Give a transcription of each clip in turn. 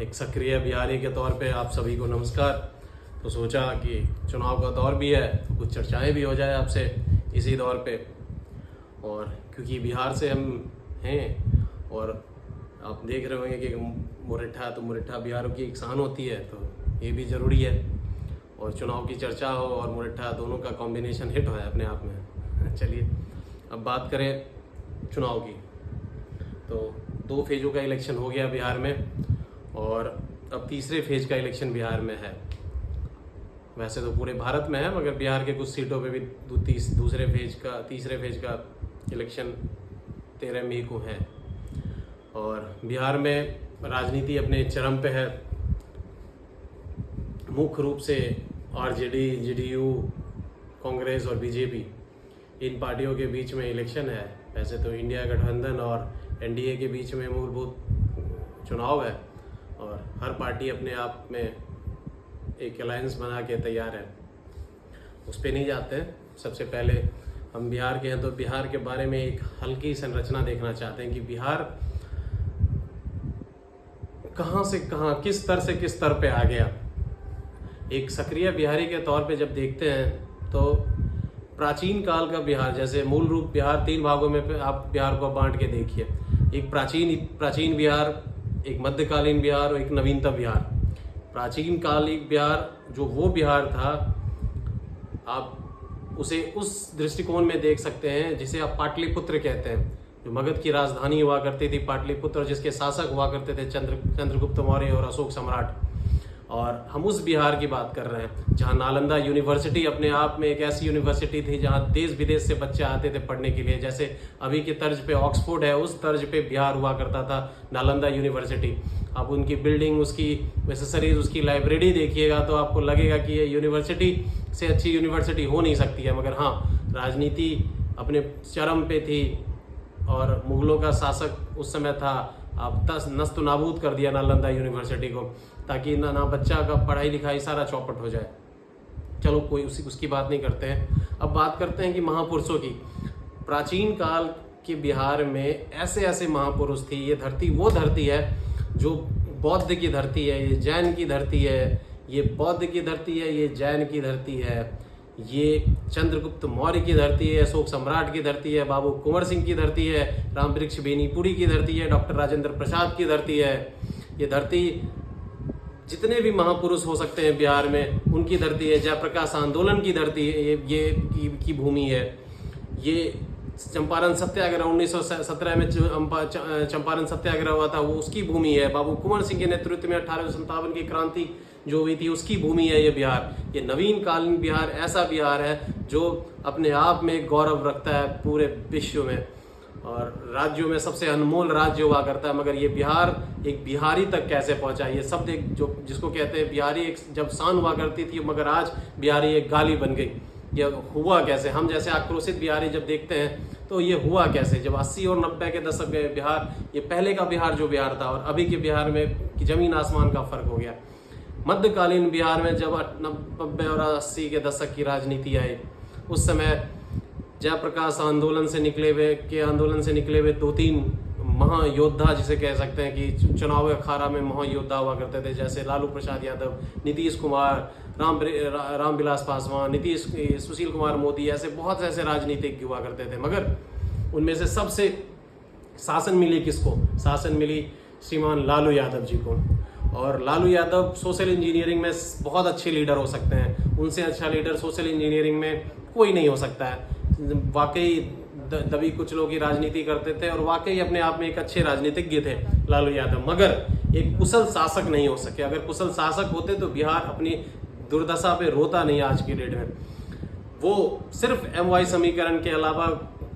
एक सक्रिय बिहारी के तौर पे आप सभी को नमस्कार। तो सोचा कि चुनाव का दौर भी है तो कुछ चर्चाएं भी हो जाए आपसे इसी दौर पे। और क्योंकि बिहार से हम हैं और आप देख रहे होंगे कि मुरैठा बिहार की एक शान होती है, तो ये भी ज़रूरी है। और चुनाव की चर्चा हो और मुरैठा दोनों का कॉम्बिनेशन हिट है अपने आप में। चलिए अब बात करें चुनाव की। तो 2 फेज़ों का इलेक्शन हो गया बिहार में और अब तीसरे फेज का इलेक्शन बिहार में है। वैसे तो पूरे भारत में है, मगर बिहार के कुछ सीटों पे भी तीसरे फेज का इलेक्शन 13 मई को है। और बिहार में राजनीति अपने चरम पे है। मुख्य रूप से आरजेडी, जेडीयू, कांग्रेस और बीजेपी, इन पार्टियों के बीच में इलेक्शन है। वैसे तो इंडिया गठबंधन और एनडीए के बीच में मूलभूत चुनाव है और हर पार्टी अपने आप में एक अलायंस बना के तैयार है, उस पर नहीं जाते हैं। सबसे पहले हम बिहार के हैं तो बिहार के बारे में एक हल्की संरचना देखना चाहते हैं कि बिहार कहाँ से कहाँ, किस स्तर से किस स्तर पे आ गया। एक सक्रिय बिहारी के तौर पे जब देखते हैं तो प्राचीन काल का बिहार, जैसे मूल रूप बिहार 3 भागों में आप बिहार को बांट के देखिए। एक प्राचीन बिहार, एक मध्यकालीन बिहार और एक नवीनतम बिहार। प्राचीन कालिक बिहार जो वो बिहार था, आप उसे उस दृष्टिकोण में देख सकते हैं जिसे आप पाटलिपुत्र कहते हैं, जो मगध की राजधानी हुआ करती थी पाटलिपुत्र, जिसके शासक हुआ करते थे चंद्रगुप्त मौर्य और अशोक सम्राट। और हम उस बिहार की बात कर रहे हैं जहां नालंदा यूनिवर्सिटी अपने आप में एक ऐसी यूनिवर्सिटी थी जहां देश विदेश से बच्चे आते थे पढ़ने के लिए। जैसे अभी के तर्ज पे ऑक्सफोर्ड है, उस तर्ज पे बिहार हुआ करता था नालंदा यूनिवर्सिटी। आप उनकी बिल्डिंग, उसकी एसेसरीज, उसकी लाइब्रेरी देखिएगा तो आपको लगेगा कि ये यूनिवर्सिटी से अच्छी यूनिवर्सिटी हो नहीं सकती है। मगर हाँ, राजनीति अपने चरम पे थी और मुगलों का शासक उस समय था। अब नस्त नाबूद कर दिया नालंदा यूनिवर्सिटी को, ताकि ना बच्चा का पढ़ाई लिखाई सारा चौपट हो जाए। चलो कोई उसकी बात नहीं करते हैं। अब बात करते हैं कि महापुरुषों की। प्राचीन काल के बिहार में ऐसे ऐसे महापुरुष थी। ये धरती वो धरती है जो बौद्ध की धरती है, ये जैन की धरती है, ये बौद्ध की धरती है, ये जैन की धरती है, ये चंद्रगुप्त मौर्य की धरती है, अशोक सम्राट की धरती है, बाबू कुंवर सिंह की धरती है, रामवृक्ष बेनीपुरी की धरती है, डॉक्टर राजेंद्र प्रसाद की धरती है। ये धरती जितने भी महापुरुष हो सकते हैं बिहार में, उनकी धरती है। जयप्रकाश आंदोलन की धरती है, ये की भूमि है। ये चंपारण सत्याग्रह 1917 में चंपारण सत्याग्रह हुआ था, वो उसकी भूमि है। बाबू कुंवर सिंह के नेतृत्व में 1857 की क्रांति जो हुई थी, उसकी भूमि है ये बिहार। ये नवीन कालीन बिहार ऐसा बिहार है जो अपने आप में गौरव रखता है पूरे विश्व में और राज्यों में सबसे अनमोल राज्य हुआ करता है। मगर ये बिहार एक बिहारी तक कैसे पहुंचा, ये शब्द एक जो जिसको कहते हैं बिहारी, एक जब शान हुआ करती थी, मगर आज बिहारी एक गाली बन गई। ये हुआ कैसे? हम जैसे आक्रोशित बिहारी जब देखते हैं तो ये हुआ कैसे? जब 80 और 90 के दशक में बिहार, ये पहले का बिहार जो बिहार था और अभी के बिहार में जमीन आसमान का फर्क हो गया। मध्यकालीन बिहार में जब 90 और 80 के दशक की राजनीति आई, उस समय जयप्रकाश आंदोलन से निकले हुए 2-3 महायोद्धा, जिसे कह सकते हैं कि चुनाव अखाड़ा में महायोद्धा हुआ करते थे, जैसे लालू प्रसाद यादव, नीतीश कुमार, रामविलास पासवान, सुशील कुमार मोदी, ऐसे बहुत ऐसे राजनीतिज्ञ हुआ करते थे। मगर उनमें से सबसे शासन मिली किसको? शासन मिली श्रीमान लालू यादव जी को। और लालू यादव सोशल इंजीनियरिंग में बहुत अच्छे लीडर हो सकते हैं। उनसे अच्छा लीडर सोशल इंजीनियरिंग में कोई नहीं हो सकता है। वाकई दबी कुचलों की राजनीति करते थे और वाकई अपने आप में एक अच्छे राजनीतिज्ञ थे लालू यादव, मगर एक कुशल शासक नहीं हो सके। अगर कुशल शासक होते तो बिहार अपनी दुर्दशा पे रोता नहीं आज की डेट में। वो सिर्फ MY समीकरण के अलावा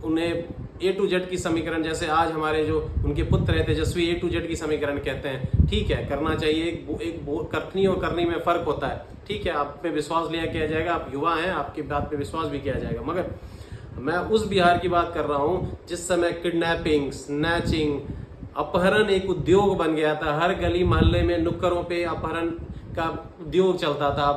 उन्हें A to Z की समीकरण, जैसे आज हमारे जो उनके पुत्र है तेजस्वी A to Z की समीकरण कहते हैं, ठीक है, करना चाहिए। एक कथनी और करनी में फर्क होता है। ठीक है, आप पे विश्वास लिया किया जाएगा, आप युवा हैं, आपकी बात पे विश्वास भी किया जाएगा। मगर मैं उस बिहार की बात कर रहा हूँ जिस समय किडनैपिंग, स्नैचिंग, अपहरण एक उद्योग बन गया था। हर गली मोहल्ले में नुक्करों पे अपहरण का उद्योग चलता था।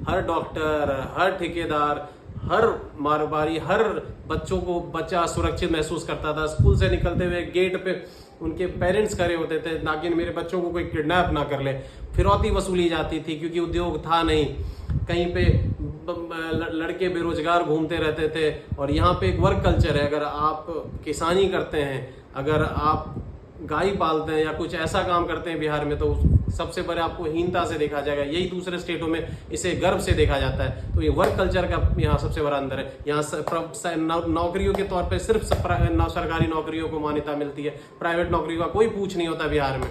हर डॉक्टर, हर ठेकेदार, हर मारवाड़ी, हर बच्चा सुरक्षित महसूस करता था। स्कूल से निकलते हुए गेट पे उनके पेरेंट्स करे होते थे, ना कि मेरे बच्चों को कोई किडनैप ना कर ले। फिरौती वसूली जाती थी क्योंकि उद्योग था नहीं, कहीं पे लड़के बेरोजगार घूमते रहते थे। और यहाँ पे एक वर्क कल्चर है, अगर आप किसानी करते हैं, अगर आप गाय पालते हैं या कुछ ऐसा काम करते हैं बिहार में, तो सबसे बड़े आपको हीनता से देखा जाएगा। यही दूसरे स्टेटों में इसे गर्व से देखा जाता है। तो ये वर्क कल्चर का यहाँ सबसे बड़ा अंदर है। यहाँ नौकरियों के तौर पे सिर्फ सरकारी नौकरियों को मान्यता मिलती है, प्राइवेट नौकरियों का कोई पूछ नहीं होता बिहार में।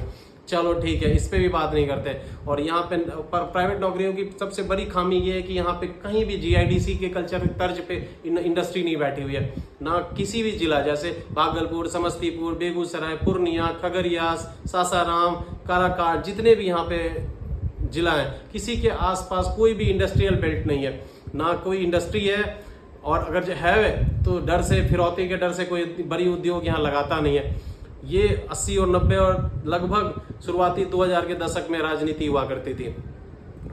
चलो ठीक है, इस पे भी बात नहीं करते। और यहाँ पे प्राइवेट नौकरियों की सबसे बड़ी खामी ये है कि यहाँ पे कहीं भी जीआईडीसी के कल्चर तर्ज पे इंडस्ट्री नहीं बैठी हुई है। ना किसी भी जिला, जैसे भागलपुर, समस्तीपुर, बेगूसराय, पूर्णिया, खगड़िया, सासाराम, काराकाट, जितने भी यहाँ पे जिला हैं, किसी के आसपास कोई भी इंडस्ट्रियल बेल्ट नहीं है, ना कोई इंडस्ट्री है। और अगर जो है तो डर से, फिरौती के डर से कोई बड़ी उद्योग यहाँ लगाता नहीं है। ये 80 और 90 और लगभग शुरुआती 2000 के दशक में राजनीति हुआ करती थी,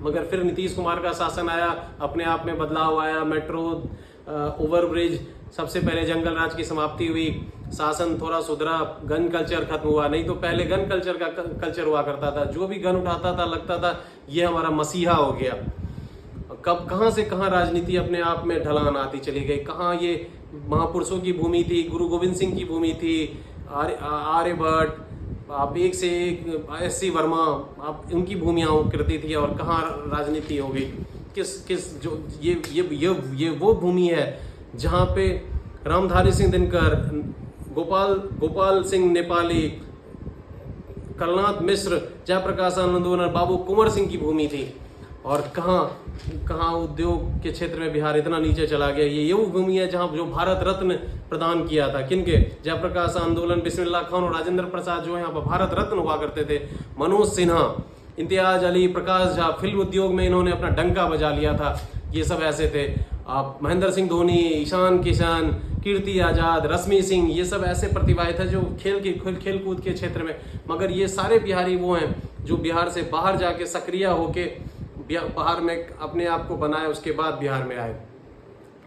मगर फिर नीतीश कुमार का शासन आया, अपने आप में बदलाव आया, मेट्रो, ओवरब्रिज, सबसे पहले जंगल राज की समाप्ति हुई, शासन थोड़ा सुधरा, गन कल्चर खत्म हुआ। नहीं तो पहले गन कल्चर का कल्चर हुआ करता था, जो भी गन उठाता था लगता था ये हमारा मसीहा हो गया। कब कहाँ से कहाँ राजनीति अपने आप में ढलान आती चली गई। कहाँ ये महापुरुषों की भूमि थी, गुरु गोविंद सिंह की भूमि थी, आर्यभट्ट, आप एक से एक एस.सी. वर्मा, आप उनकी भूमियाँ करती थी, और कहाँ राजनीति हो गई। किस जो ये वो भूमि है जहाँ पे रामधारी सिंह दिनकर, गोपाल सिंह नेपाली, कलनाथ मिश्र, जयप्रकाश आनंदोलन, बाबू कुंवर सिंह की भूमि थी। और कहाँ उद्योग के क्षेत्र में बिहार इतना नीचे चला गया। ये वो भूमि है जहाँ जो भारत रत्न प्रदान किया था किनके, जयप्रकाश आंदोलन, बिस्मिल्लाह खान और राजेंद्र प्रसाद जो यहाँ पर भारत रत्न हुआ करते थे। मनोज सिन्हा, इम्तियाज अली, प्रकाश झा, फिल्म उद्योग में इन्होंने अपना डंका बजा लिया था। ये सब ऐसे थे। आप महेंद्र सिंह धोनी, ईशान किशन, कीर्ति आजाद, रश्मि सिंह, ये सब ऐसे प्रतिभाएं थे जो खेल कूद के क्षेत्र में। मगर ये सारे बिहारी वो हैं जो बिहार से बाहर जाके सक्रिय होके बाहर में अपने आप को बनाए, उसके बाद बिहार में आए।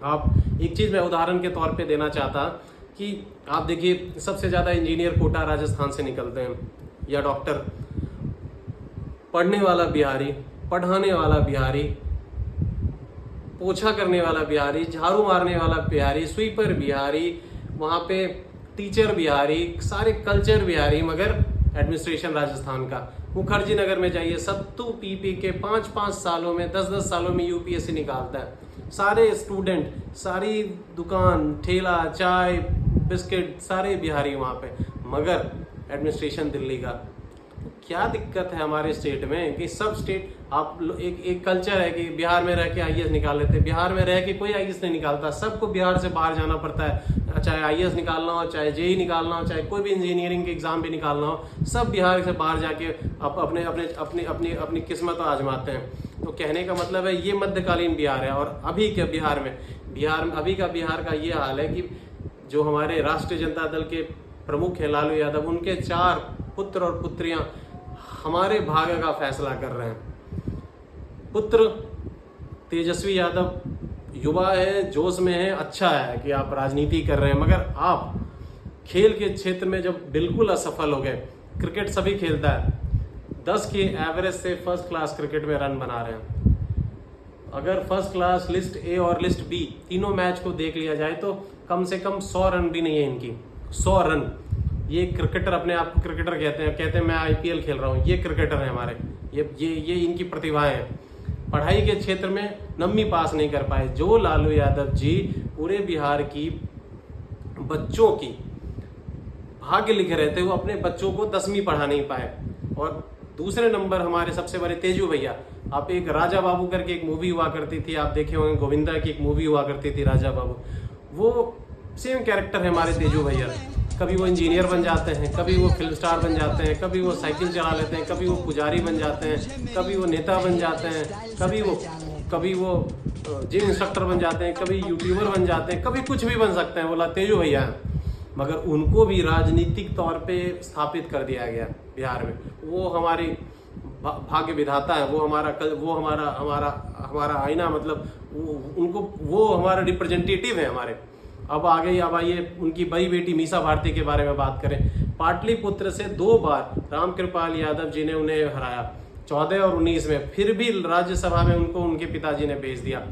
आप एक चीज़ मैं उदाहरण के तौर पे देना चाहता कि आप देखिए, सबसे ज़्यादा इंजीनियर कोटा राजस्थान से निकलते हैं, या डॉक्टर। पढ़ने वाला बिहारी, पढ़ाने वाला बिहारी, पोछा करने वाला बिहारी, झाड़ू मारने वाला बिहारी, स्वीपर बिहारी, वहाँ पे टीचर बिहारी, सारे कल्चर बिहारी, मगर एडमिनिस्ट्रेशन राजस्थान का। मुखर्जी नगर में जाइए, सत्तू पी के 5-5 सालों में, 10-10 सालों में यूपीएससी निकालता है। सारे स्टूडेंट, सारी दुकान, ठेला, चाय, बिस्किट, सारे बिहारी वहाँ पे, मगर एडमिनिस्ट्रेशन दिल्ली का। क्या दिक्कत है हमारे स्टेट में कि सब स्टेट, आप एक कल्चर है कि बिहार में रह के आईएएस निकाल लेते हैं। बिहार में रह के कोई आईएएस नहीं निकालता, सबको बिहार से बाहर जाना पड़ता है। चाहे आईएएस निकालना हो, चाहे जेईई निकालना हो, चाहे कोई भी इंजीनियरिंग के एग्जाम भी निकालना हो, सब बिहार से बाहर जाके अपनी किस्मत आजमाते हैं। तो कहने का मतलब है ये मध्यकालीन बिहार है। और अभी के बिहार में, अभी का बिहार का ये हाल है कि जो हमारे राष्ट्रीय जनता दल के प्रमुख हैं लालू यादव, उनके 4 पुत्र और पुत्रियां हमारे भाग्य का फैसला कर रहे हैं। पुत्र तेजस्वी यादव युवा है, जोश में है, अच्छा है कि आप राजनीति कर रहे हैं, मगर आप खेल के क्षेत्र में जब बिल्कुल असफल हो गए। क्रिकेट सभी खेलता है, 10 के एवरेज से फर्स्ट क्लास क्रिकेट में रन बना रहे हैं। अगर फर्स्ट क्लास लिस्ट ए और लिस्ट बी तीनों मैच को देख लिया जाए तो कम से कम 100 रन भी नहीं है इनकी, 100 रन। ये क्रिकेटर अपने आप को क्रिकेटर कहते हैं मैं आईपीएल खेल रहा हूँ, ये क्रिकेटर है हमारे। ये इनकी प्रतिभाएं हैं। पढ़ाई के क्षेत्र में 9वीं पास नहीं कर पाए। जो लालू यादव जी पूरे बिहार की बच्चों की भाग्य लिखे रहते, वो अपने बच्चों को 10वीं पढ़ा नहीं पाए। और दूसरे नंबर हमारे सबसे बड़े तेजू भैया। आप एक राजा बाबू करके एक मूवी हुआ करती थी, आप देखे होंगे, गोविंदा की एक मूवी हुआ करती थी राजा बाबू। वो सेम कैरेक्टर है हमारे तेजू भैया। कभी वो इंजीनियर बन जाते हैं, कभी वो फिल्म स्टार बन जाते हैं, कभी वो साइकिल चला लेते हैं, कभी वो पुजारी बन जाते हैं, कभी वो नेता बन जाते हैं, कभी वो जिम इंस्ट्रक्टर बन जाते हैं, कभी यूट्यूबर बन जाते हैं, कभी कुछ भी बन सकते हैं। बोला तेजू भैया हैं। मगर उनको भी राजनीतिक तौर पे स्थापित कर दिया गया बिहार में। वो हमारी भाग्य विधाता है, वो हमारा आईना, मतलब वो हमारा रिप्रेजेंटेटिव है हमारे। अब आइए उनकी बड़ी बेटी मीसा भारती के बारे में बात करें। पाटलिपुत्र से 2 बार रामकृपाल यादव जी ने उन्हें हराया, 14 और 19 में, फिर भी राज्यसभा में उनको उनके पिताजी ने भेज दिया।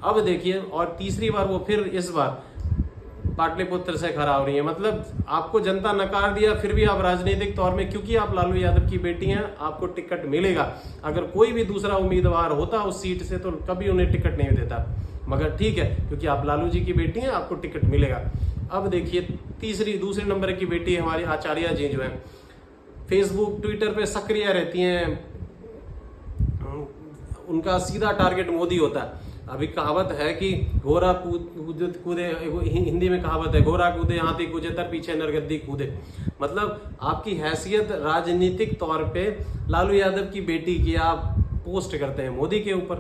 अब देखिए, और तीसरी बार वो फिर इस बार पाटलिपुत्र से खड़ा हो रही है। मतलब आपको जनता नकार दिया, फिर भी आप राजनीतिक तौर में, क्योंकि आप लालू यादव की बेटी हैं, आपको टिकट मिलेगा। अगर कोई भी दूसरा उम्मीदवार होता उस सीट से तो कभी उन्हें टिकट नहीं देता, मगर ठीक है, क्योंकि आप लालू जी की बेटी हैं, आपको टिकट मिलेगा। अब देखिए, दूसरे नंबर की बेटी हमारी आचार्य जी जो है, फेसबुक ट्विटर पे सक्रिय रहती हैं, उनका सीधा टारगेट मोदी होता है। अभी कहावत है कि घोड़ा कूदे, हिंदी में कहावत है, घोड़ा कूदे हाथी कूदे तर पीछे नरगद्दी कूदे। मतलब आपकी हैसियत राजनीतिक तौर पे लालू यादव की बेटी की आप पोस्ट करते हैं मोदी के ऊपर,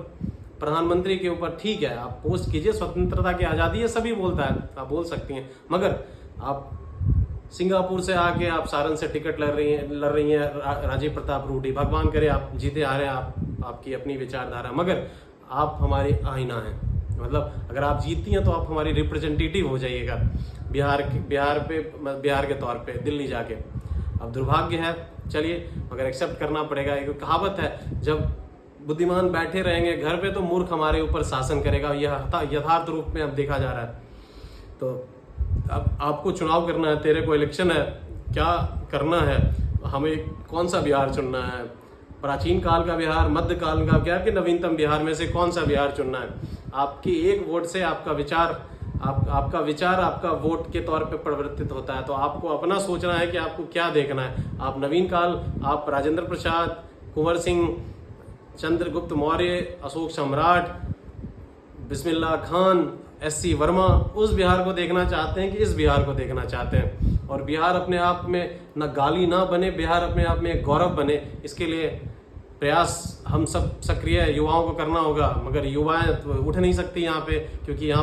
प्रधानमंत्री के ऊपर, ठीक है, आप पोस्ट कीजिए, स्वतंत्रता की आज़ादी है, सभी बोलता है, आप बोल सकती हैं। मगर आप सिंगापुर से आके आप सारण से टिकट लड़ रही हैं राजीव प्रताप रूडी, भगवान करे आप जीते हारे, आपकी अपनी विचारधारा, मगर आप हमारी आईना हैं। मतलब अगर आप जीतती हैं तो आप हमारी रिप्रेजेंटेटिव हो जाइएगा बिहार के तौर पे दिल्ली जाके। अब दुर्भाग्य है, चलिए, मगर एक्सेप्ट करना पड़ेगा। एक कहावत है, जब बुद्धिमान बैठे रहेंगे घर पे तो मूर्ख हमारे ऊपर शासन करेगा, यह यथार्थ रूप में अब देखा जा रहा है। तो अब आपको चुनाव करना है, तेरे को इलेक्शन है, क्या करना है, हमें कौन सा बिहार चुनना है, प्राचीन काल का बिहार, मध्य काल का क्या, कि नवीनतम बिहार में से कौन सा बिहार चुनना है। आपकी एक वोट से आपका विचार आपका वोट के तौर पे परिवर्तित होता है। तो आपको अपना सोचना है कि आपको क्या देखना है। आप नवीन काल, आप राजेंद्र प्रसाद, कुंवर सिंह, चंद्रगुप्त मौर्य, अशोक सम्राट, बिस्मिल्लाह खान, SC वर्मा, उस बिहार को देखना चाहते हैं कि इस बिहार को देखना चाहते हैं। और बिहार अपने आप में न गाली ना बने, बिहार अपने आप में एक गौरव बने, इसके लिए प्रयास हम सब सक्रिय युवाओं को करना होगा। मगर युवाएं तो उठ नहीं सकती यहाँ पे, क्योंकि यहाँ